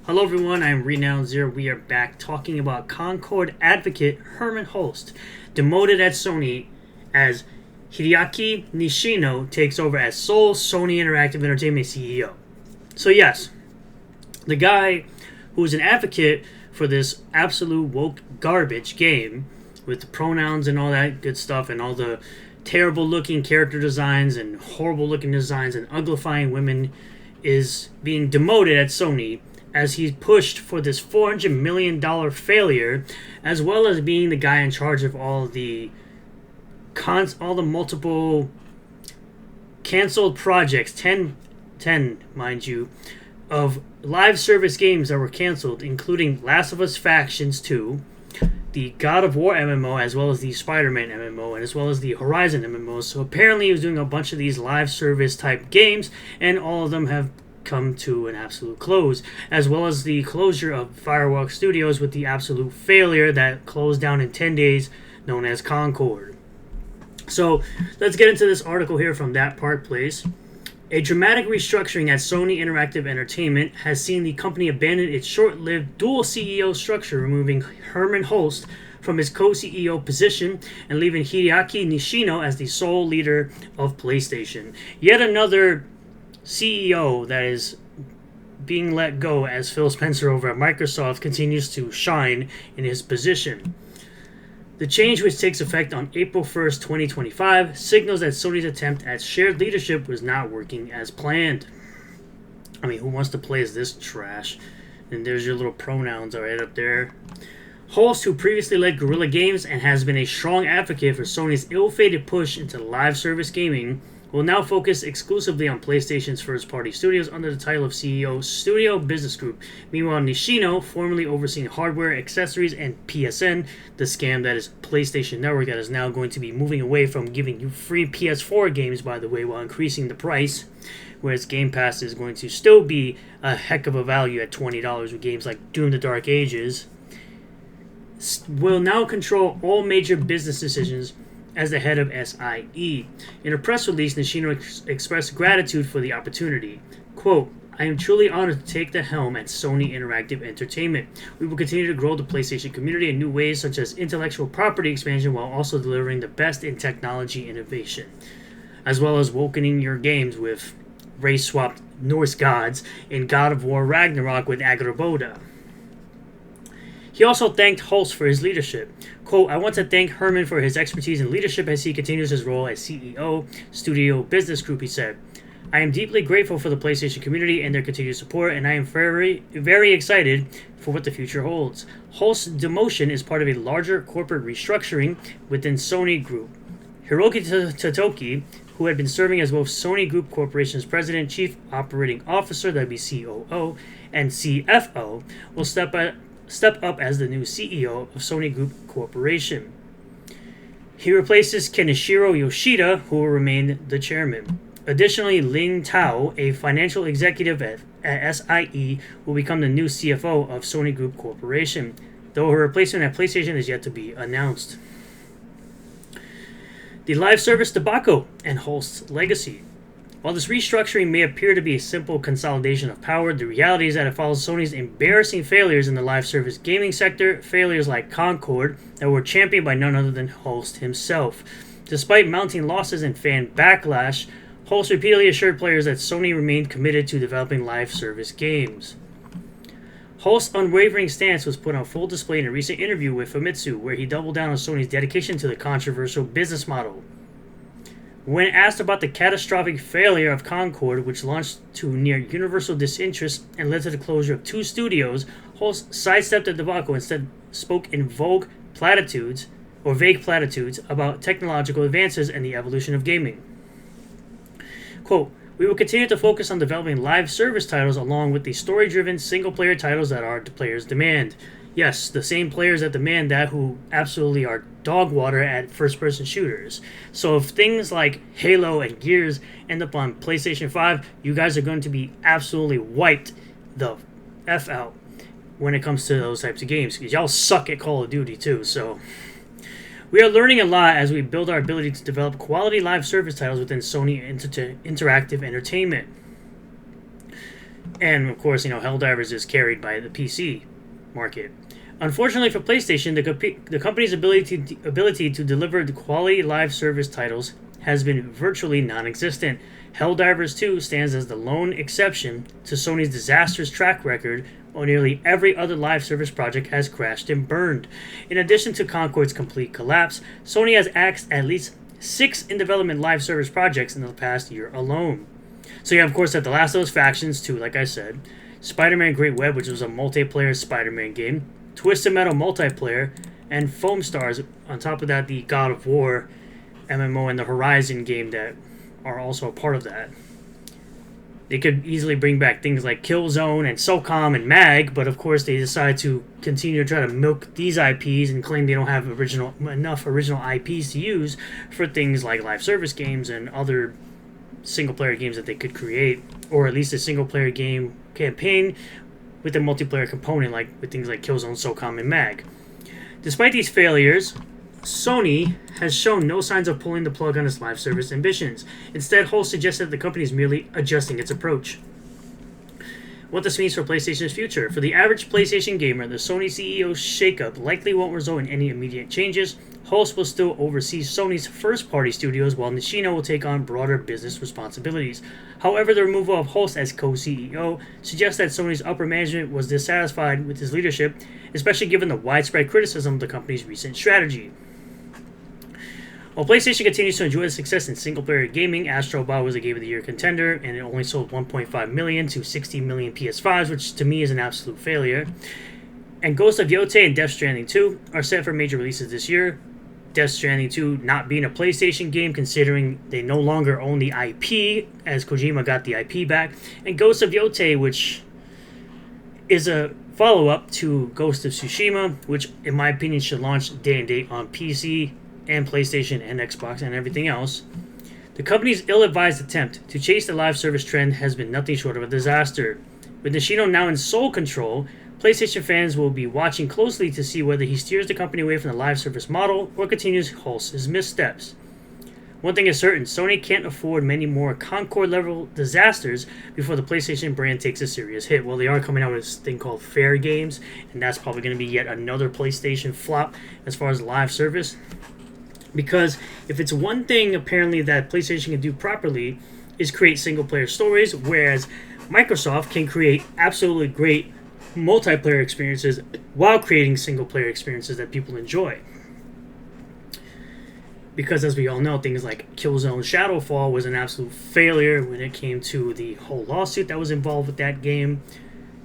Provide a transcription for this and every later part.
Hello everyone, I'm Renowned Zero. We are back talking about Concord advocate Herman Holst, demoted at Sony as Hideaki Nishino takes over as sole Sony Interactive Entertainment CEO. So yes, the guy who is an advocate for this absolute woke garbage game with the pronouns and all that good stuff and all the terrible looking character designs and horrible looking designs and uglifying women is being demoted at Sony as he's pushed for this $400 million failure, as well as being the guy in charge of all the multiple canceled projects, 10 mind you, of live service games that were canceled, including Last of Us Factions 2, the God of War MMO, as well as the Spider-Man MMO, and as well as the Horizon MMO. So apparently he was doing a bunch of these live service type games, and all of them have come to an absolute close, as well as the closure of Fireworks Studios with the absolute failure that closed down in 10 days, known as Concord. So let's get into this article here from That Part Place. A dramatic restructuring at Sony Interactive Entertainment has seen the company abandon its short-lived dual CEO structure, removing Herman Holst from his co-CEO position and leaving Hideaki Nishino as the sole leader of PlayStation. Yet another CEO that is being let go as Phil Spencer over at Microsoft continues to shine in his position. The change, which takes effect on April 1st, 2025, signals that Sony's attempt at shared leadership was not working as planned. I mean, who wants to play as this trash? And there's your little pronouns right up there. Holst, who previously led Guerrilla Games and has been a strong advocate for Sony's ill-fated push into live service gaming, will now focus exclusively on PlayStation's first-party studios under the title of CEO Studio Business Group. Meanwhile, Nishino, formerly overseeing hardware, accessories, and PSN, the scam that is PlayStation Network, that is now going to be moving away from giving you free PS4 games, by the way, while increasing the price, whereas Game Pass is going to still be a heck of a value at $20 with games like Doom: The Dark Ages, will now control all major business decisions as the head of SIE. In a press release, Nishino expressed gratitude for the opportunity. Quote, "I am truly honored to take the helm at Sony Interactive Entertainment. We will continue to grow the PlayStation community in new ways such as intellectual property expansion while also delivering the best in technology innovation, as well as wokening your games with race-swapped Norse gods in God of War Ragnarok with Agraboda." He also thanked Holst for his leadership. Quote, "I want to thank Herman for his expertise and leadership as he continues his role as CEO, Studio Business Group," he said. "I am deeply grateful for the PlayStation community and their continued support, and I am very, very excited for what the future holds." Holst's demotion is part of a larger corporate restructuring within Sony Group. Hiroki Totoki, who had been serving as both Sony Group Corporation's President, Chief Operating Officer, that'd be COO, and CFO, will step up as the new CEO of Sony Group Corporation. He replaces Kenichiro Yoshida, who will remain the chairman. Additionally, Ling Tao, a financial executive at SIE, will become the new CFO of Sony Group Corporation, though her replacement at PlayStation is yet to be announced. The live service debacle and Holst's legacy. While this restructuring may appear to be a simple consolidation of power, the reality is that it follows Sony's embarrassing failures in the live service gaming sector, failures like Concord that were championed by none other than Holst himself. Despite mounting losses and fan backlash, Holst repeatedly assured players that Sony remained committed to developing live service games. Holst's unwavering stance was put on full display in a recent interview with Famitsu, where he doubled down on Sony's dedication to the controversial business model. When asked about the catastrophic failure of Concord, which launched to near universal disinterest and led to the closure of 2 studios, Holst sidestepped the debacle and instead spoke in vague platitudes about technological advances and the evolution of gaming. Quote, "We will continue to focus on developing live service titles along with the story-driven single-player titles that our players demand." Yes, the same players that demand that who absolutely are dog water at first-person shooters. So if things like Halo and Gears end up on PlayStation 5, you guys are going to be absolutely wiped the F out when it comes to those types of games, because y'all suck at Call of Duty too. So we are learning a lot as we build our ability to develop quality live service titles within Sony Interactive Entertainment. And of course, Helldivers is carried by the PC market. Unfortunately for PlayStation, the company's ability to deliver the quality live service titles has been virtually non-existent. Helldivers 2 stands as the lone exception to Sony's disastrous track record, while nearly every other live service project has crashed and burned. In addition to Concord's complete collapse, Sony has axed at least 6 in-development live service projects in the past year alone. So you have, of course, The Last of Us Factions 2, like I said, Spider-Man Great Web, which was a multiplayer Spider-Man game, Twisted Metal multiplayer, and Foam Stars. On top of that, the God of War MMO and the Horizon game that are also a part of that. They could easily bring back things like Killzone and SOCOM and MAG, but of course they decide to continue to try to milk these IPs and claim they don't have enough original IPs to use for things like live service games and other single-player games that they could create, or at least a single-player game campaign with a multiplayer component, like with things like Killzone, SOCOM, and MAG. Despite these failures, Sony has shown no signs of pulling the plug on its live service ambitions. Instead, Hull suggests that the company is merely adjusting its approach. What this means for PlayStation's future. For the average PlayStation gamer, the Sony CEO shakeup likely won't result in any immediate changes. Hulse will still oversee Sony's first-party studios, while Nishino will take on broader business responsibilities. However, the removal of Hulse as co-CEO suggests that Sony's upper management was dissatisfied with his leadership, especially given the widespread criticism of the company's recent strategy. While PlayStation continues to enjoy success in single-player gaming, Astro Bot was a Game of the Year contender, and it only sold 1.5 million to 60 million PS5s, which to me is an absolute failure. And Ghost of Yotei and Death Stranding 2 are set for major releases this year. Death Stranding 2 not being a PlayStation game, considering they no longer own the IP, as Kojima got the IP back. And Ghost of Yotei, which is a follow-up to Ghost of Tsushima, which in my opinion should launch day and date on PC and PlayStation and Xbox and everything else. The company's ill-advised attempt to chase the live service trend has been nothing short of a disaster. With Nishino now in sole control, PlayStation fans will be watching closely to see whether he steers the company away from the live service model or continues Hulse's missteps. One thing is certain, Sony can't afford many more Concord-level disasters before the PlayStation brand takes a serious hit. Well, they are coming out with this thing called Fair Games, and that's probably going to be yet another PlayStation flop as far as live service. Because if it's one thing apparently that PlayStation can do properly is create single-player stories, whereas Microsoft can create absolutely great multiplayer experiences while creating single-player experiences that people enjoy. Because as we all know, things like Killzone Shadowfall was an absolute failure when it came to the whole lawsuit that was involved with that game,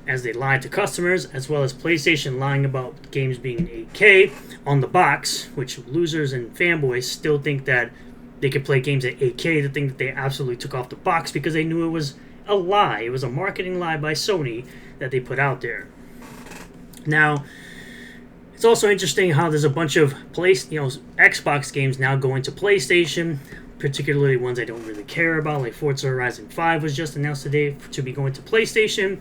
as they lied to customers, as well as PlayStation lying about games being in 8K on the box, which losers and fanboys still think that they could play games at 8K, to think that they absolutely took off the box because they knew it was a lie. It was a marketing lie by Sony that they put out there. Now, it's also interesting how there's a bunch of Xbox games now going to PlayStation, particularly ones I don't really care about, like Forza Horizon 5 was just announced today to be going to PlayStation.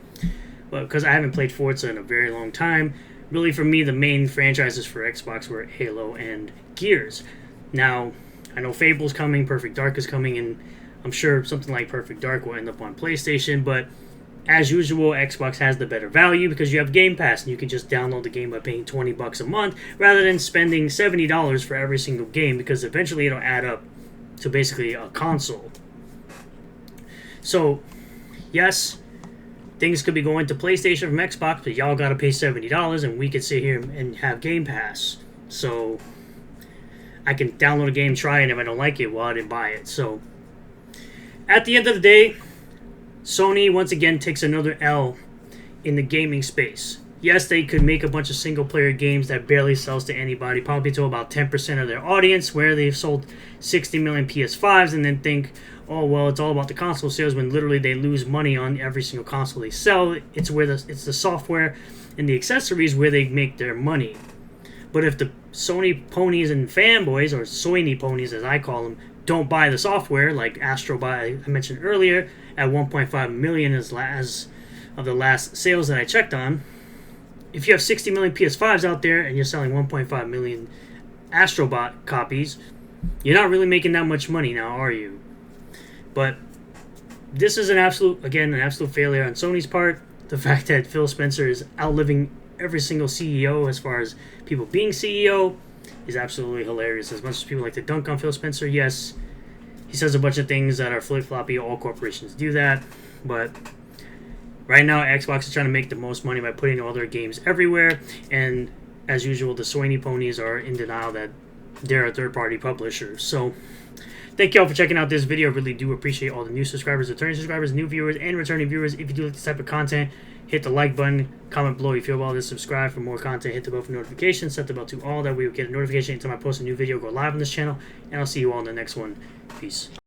But because I haven't played Forza in a very long time, really for me the main franchises for Xbox were Halo and Gears. Now, I know Fable's coming, Perfect Dark is coming, and I'm sure something like Perfect Dark will end up on PlayStation, but as usual, Xbox has the better value because you have Game Pass and you can just download the game by paying $20 a month rather than spending $70 for every single game, because eventually it'll add up to basically a console. So, yes, things could be going to PlayStation from Xbox, but y'all gotta pay $70 and we could sit here and have Game Pass. So, I can download a game, try it, and if I don't like it, well, I didn't buy it. So, at the end of the day, Sony once again takes another L in the gaming space. Yes, they could make a bunch of single-player games that barely sells to anybody, probably to about 10% of their audience, where they've sold 60 million PS5s, and then think, oh, well, it's all about the console sales, when literally they lose money on every single console they sell. It's the software and the accessories where they make their money. But if the Sony ponies and fanboys, or Sony ponies as I call them, don't buy the software, like Astro Bot I mentioned earlier, at 1.5 million as of the last sales that I checked on. If you have 60 million PS5s out there and you're selling 1.5 million Astrobot copies, you're not really making that much money now, are you? But this is an absolute failure on Sony's part. The fact that Phil Spencer is outliving every single CEO as far as people being CEO is absolutely hilarious. As much as people like to dunk on Phil Spencer, yes, he says a bunch of things that are flip-floppy. All corporations do that. But right now, Xbox is trying to make the most money by putting all their games everywhere. And as usual, the Sony ponies are in denial that they're a third-party publisher. So thank you all for checking out this video. I really do appreciate all the new subscribers, returning subscribers, new viewers, and returning viewers. If you do like this type of content, hit the like button, comment below if you feel about this, subscribe for more content, hit the bell for notifications, set the bell to all, that way you'll get a notification anytime I post a new video, go live on this channel, and I'll see you all in the next one. Peace.